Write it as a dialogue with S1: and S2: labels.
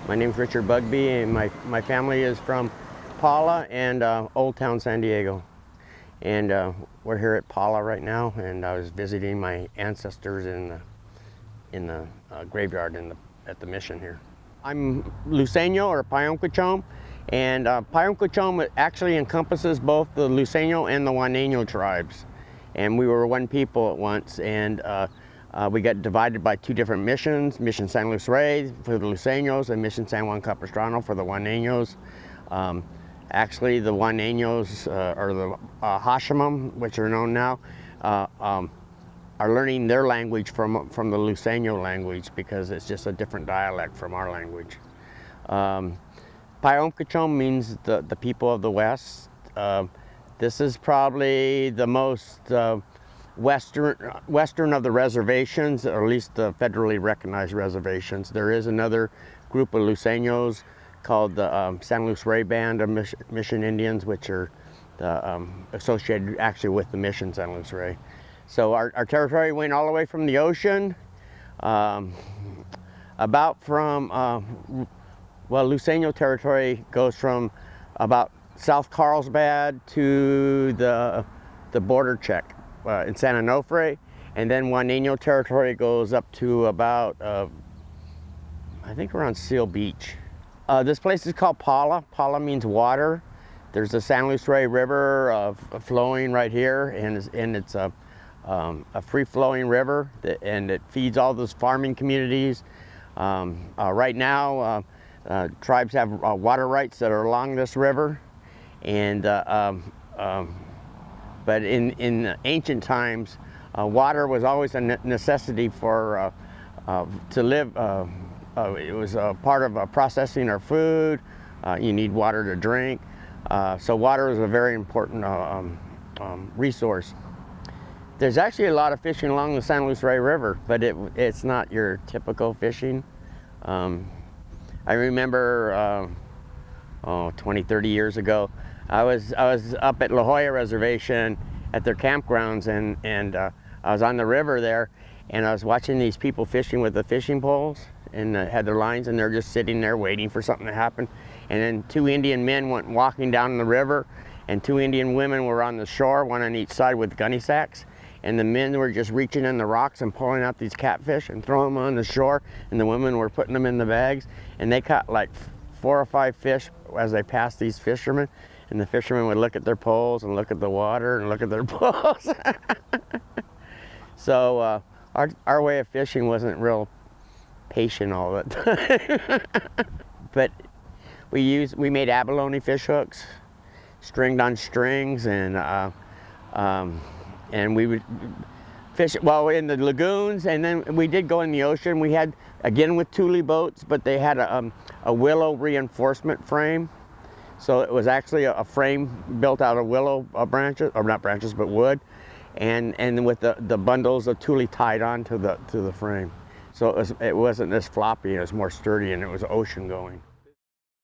S1: My name's Richard Bugbee, and my family is from Paula and Old Town San Diego. And we're here at Paula right now, and I was visiting my ancestors in the graveyard at the mission here. I'm Luiseño or Payonquechome, and Payonquechome actually encompasses both the Luiseño and the Juaneño tribes. And we were one people at once, and we got divided by two different missions, Mission San Luis Rey for the Luiseños and Mission San Juan Capistrano for the Juaneños. Actually, the Juaneños, or the Hashimam, which are known now, are learning their language from the Luiseño language because it's just a different dialect from our language. Payonquechome means the people of the West. This is probably the most western of the reservations, or at least the federally recognized reservations. There is another group of Luiseños called the San Luis Rey Band of Mission Indians, which are associated actually with the Mission San Luis Rey. So our territory went all the way from the ocean, about from, well, Luiseño territory goes from about South Carlsbad to the border check in San Onofre, and then Juaneño territory goes up to about, I think around Seal Beach. This place is called Paula. Paula means water. There's the San Luis Rey River flowing right here, and it's a free-flowing river, and it feeds all those farming communities. Right now, tribes have water rights that are along this river, and but in ancient times, water was always a necessity for to live. It was a part of processing our food. You need water to drink, so water is a very important resource. There's actually a lot of fishing along the San Luis Rey River, but it's not your typical fishing. I remember 20, 30 years ago, I was up at La Jolla Reservation at their campgrounds, and I was on the river there, and I was watching these people fishing with the fishing poles, and had their lines, and they're just sitting there waiting for something to happen. And then two Indian men went walking down the river, and two Indian women were on the shore, one on each side with gunny sacks. And the men were just reaching in the rocks and pulling out these catfish and throwing them on the shore, and the women were putting them in the bags. And they caught like 4 or 5 fish as they passed these fishermen, and the fishermen would look at their poles and look at the water and look at their poles. So our way of fishing wasn't real patient all the time. But we made abalone fish hooks, stringed on strings, and we would fish, well, in the lagoons, and then we did go in the ocean. We had, again with Thule boats, but they had a willow reinforcement frame. So it was actually a frame built out of willow branches, or not branches, but wood, and with the bundles of Thule tied on to the frame. So it wasn't this floppy, it was more sturdy, and it was ocean going.